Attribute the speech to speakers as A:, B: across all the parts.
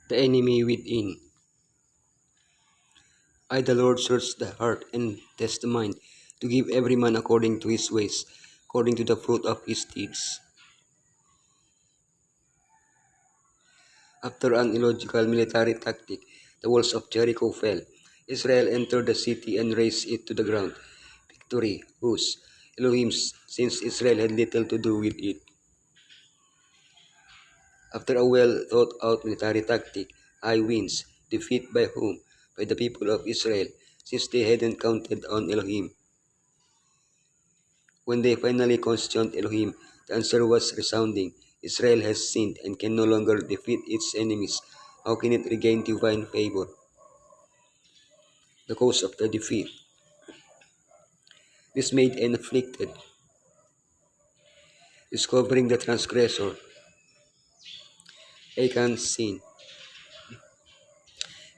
A: the enemy within. I, the Lord, search the heart and test the mind, to give every man according to his ways, according to the fruit of his deeds. After an illogical military tactic, the walls of Jericho fell. Israel entered the city and razed it to the ground. Victory, whose? Elohim's, since Israel had little to do with it. After a well thought out military tactic, Ai wins. Defeat by whom? By the people of Israel, since they hadn't counted on Elohim. When they finally questioned Elohim, the answer was resounding. Israel has sinned and can no longer defeat its enemies. How can it regain divine favor? The cause of the defeat. Dismayed and afflicted, discovering the transgressor, Achan's sin.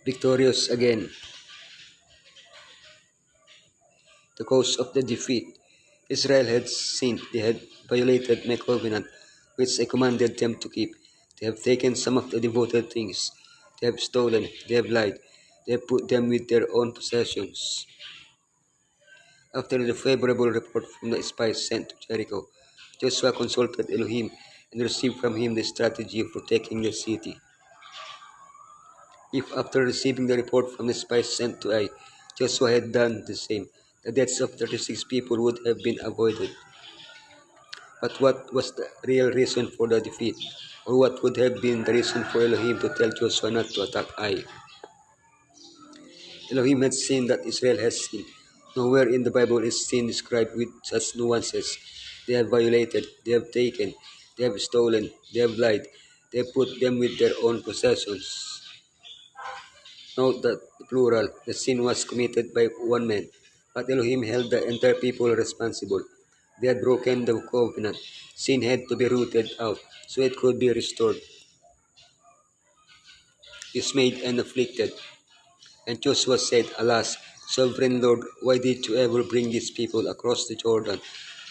A: Victorious again. The cause of the defeat. Israel had sinned. They had violated my covenant, which I commanded them to keep. They have taken some of the devoted things. They have stolen. They have lied. They have put them with their own possessions. After the favorable report from the spies sent to Jericho, Joshua consulted Elohim and received from him the strategy for taking the city. If after receiving the report from the spies sent to Ai, Joshua had done the same, the deaths of 36 people would have been avoided. But what was the real reason for the defeat? Or what would have been the reason for Elohim to tell Joshua not to attack Ai? Elohim had seen that Israel has sinned. Nowhere in the Bible is sin described with such nuances. They have violated, they have taken, they have stolen, they have lied, they have put them with their own possessions. Note that the plural, the sin was committed by one man, but Elohim held the entire people responsible. They had broken the covenant. Sin had to be rooted out so it could be restored. Dismayed and afflicted. And Joshua said, Alas, Sovereign Lord, why did you ever bring these people across the Jordan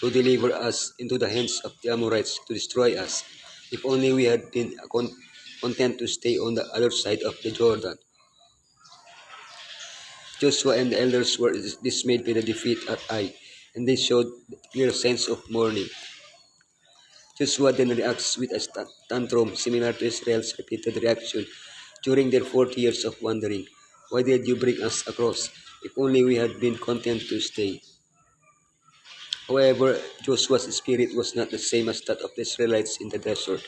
A: to deliver us into the hands of the Amorites to destroy us? If only we had been content to stay on the other side of the Jordan. Joshua and the elders were dismayed by the defeat at Ai, and they showed a clear sense of mourning. Joshua then reacts with a tantrum similar to Israel's repeated reaction during their 40 years of wandering. Why did you bring us across? If only we had been content to stay. However, Joshua's spirit was not the same as that of the Israelites in the desert.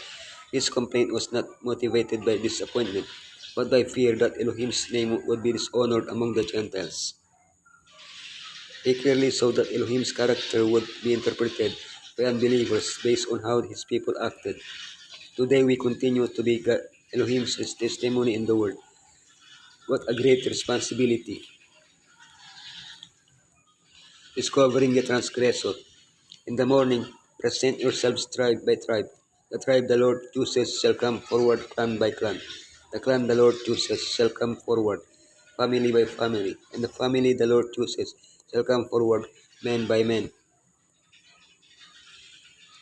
A: His complaint was not motivated by disappointment, but by fear that Elohim's name would be dishonored among the Gentiles. He clearly saw that Elohim's character would be interpreted by unbelievers based on how his people acted. Today we continue to be Elohim's testimony in the world. What a great responsibility. Discovering the transgressor. In the morning, present yourselves tribe by tribe. The tribe the Lord chooses shall come forward clan by clan. The clan the Lord chooses shall come forward family by family. And the family the Lord chooses shall come forward man by man.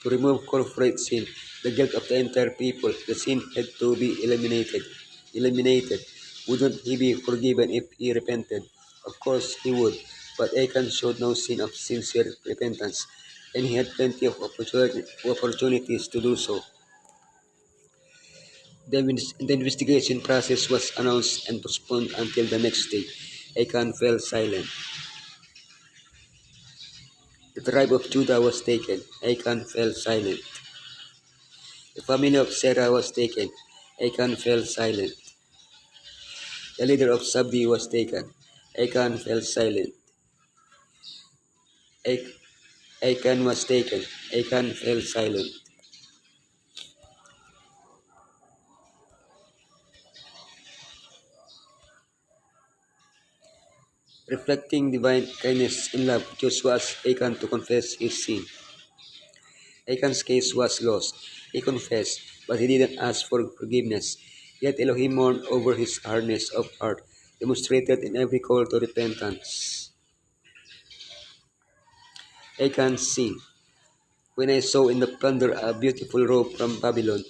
A: To remove corporate sin, the guilt of the entire people, the sin had to be eliminated. Eliminated. Wouldn't he be forgiven if he repented? Of course he would, but Achan showed no sin of sincere repentance, and he had plenty of opportunities to do so. The investigation process was announced and postponed until the next day. Achan fell silent. The tribe of Judah was taken. Achan fell silent. The family of Sarah was taken. Achan fell silent. The leader of Sabdi was taken. Achan fell silent. Achan was taken. Achan fell silent. Reflecting divine kindness and love, Joshua asked Achan to confess his sin. Achan's case was lost. He confessed, but he didn't ask for forgiveness. Yet Elohim mourned over his hardness of heart, demonstrated in every call to repentance. Achan's sin. When I saw in the plunder a beautiful robe from Babylon,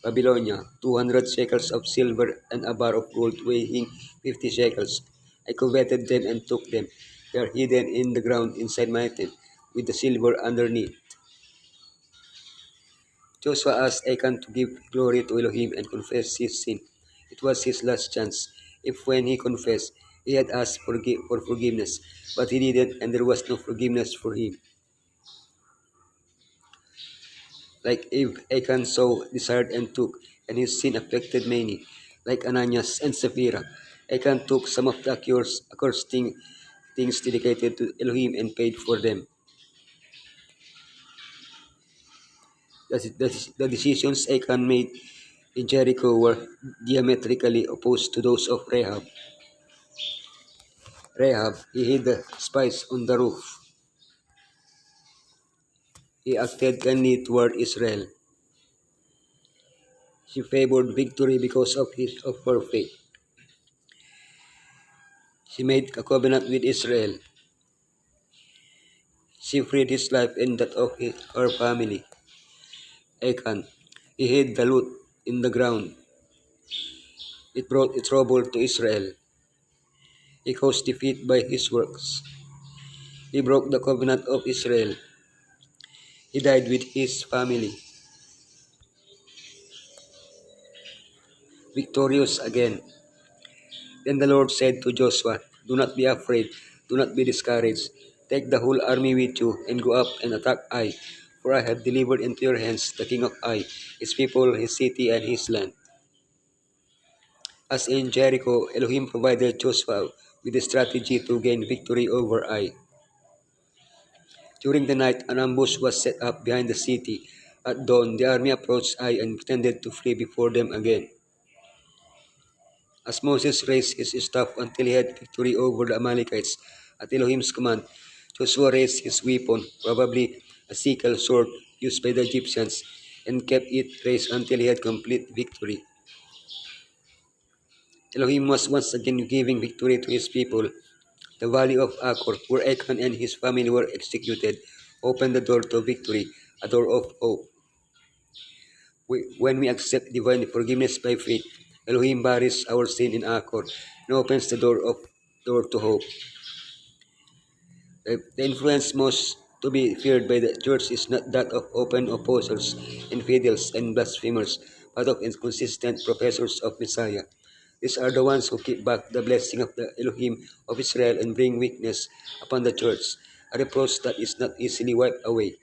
A: Babylonia, 200 shekels of silver and a bar of gold weighing 50 shekels. I coveted them and took them. They are hidden in the ground inside my tent, with the silver underneath. Joshua asked Achan to give glory to Elohim and confess his sin. It was his last chance. If when he confessed, he had asked for forgiveness, but he didn't, and there was no forgiveness for him. Like Achan so desired and took, and his sin affected many, like Ananias and Sapphira. Achan took some of the accursed things dedicated to Elohim and paid for them. The decisions Achan made in Jericho were diametrically opposed to those of Rahab. He hid the spies on the roof. He acted kindly toward Israel. She favored victory because of her faith. She made a covenant with Israel. She freed his life and that of her family. Achan. He hid the loot in the ground. It brought a trouble to Israel. He caused defeat by his works. He broke the covenant of Israel. He died with his family. Victorious again. Then the Lord said to Joshua, do not be afraid, do not be discouraged. Take the whole army with you and go up and attack Ai, for I have delivered into your hands the king of Ai, his people, his city, and his land. As in Jericho, Elohim provided Joshua with a strategy to gain victory over Ai. During the night, an ambush was set up behind the city. At dawn, the army approached Ai and pretended to flee before them again. As Moses raised his staff until he had victory over the Amalekites, at Elohim's command, Joshua raised his weapon, probably a sickle sword used by the Egyptians, and kept it raised until he had complete victory. Elohim was once again giving victory to his people. The valley of Achor, where Achan and his family were executed, opened the door to victory, a door of hope. When we accept divine forgiveness by faith, Elohim buries our sin in Achor and opens the door to hope. The influence most to be feared by the church is not that of open opposers, infidels, and blasphemers, but of inconsistent professors of Messiah. These are the ones who keep back the blessing of the Elohim of Israel and bring weakness upon the church, a reproach that is not easily wiped away.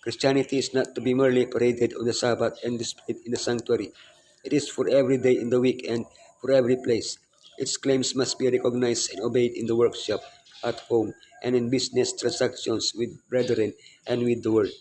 A: Christianity is not to be merely paraded on the Sabbath and displayed in the sanctuary. It is for every day in the week and for every place. Its claims must be recognized and obeyed in the workshop, at home, and in business transactions with brethren and with the world.